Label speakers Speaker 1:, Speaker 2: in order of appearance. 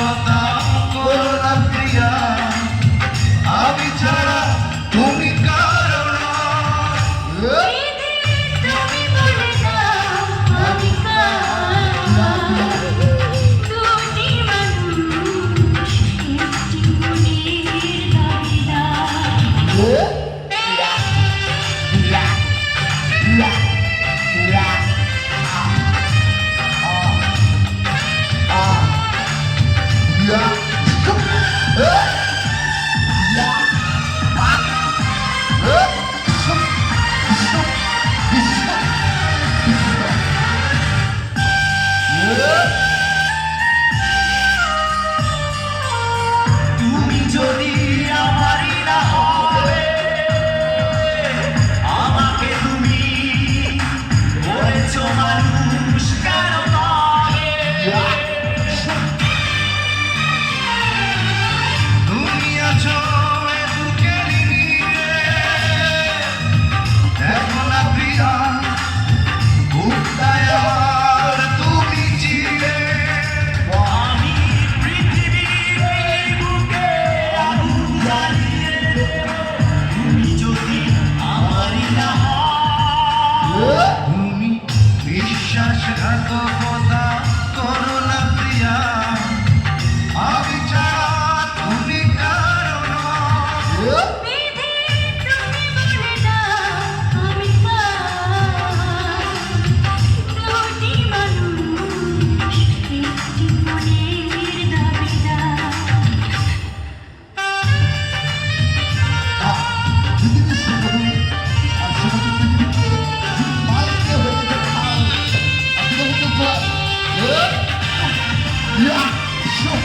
Speaker 1: কথা করো না প্রিয়া, আমি ছাড়া তুমি কারো না।
Speaker 2: তুমি বলে দাও আমি কার, দুটি মানুষ একটি মনের দাবিদার।
Speaker 1: তুমি যদি আমারই না হবে, আমাকে তুমি বলেছো মানুষ কেন পাবে? তুমি আছো এ বুকের নিরে, দেখো না প্রিয়া বুকটায় আমার তুমি চিরে। আমি পৃথিবীর এই বুকে আগুন জ্বালিয়ে দেব, তুমি যদি আমারই না হও। তুমি বিশ্বাসঘাতকতা করো না প্রিয়া, আমি ছাড়া তুমি কারো না।
Speaker 2: বিধি তুমি বলে দাও আমি কার, দুটি মানুষ একটি মনের দাবিদার।
Speaker 1: Yeah, sure.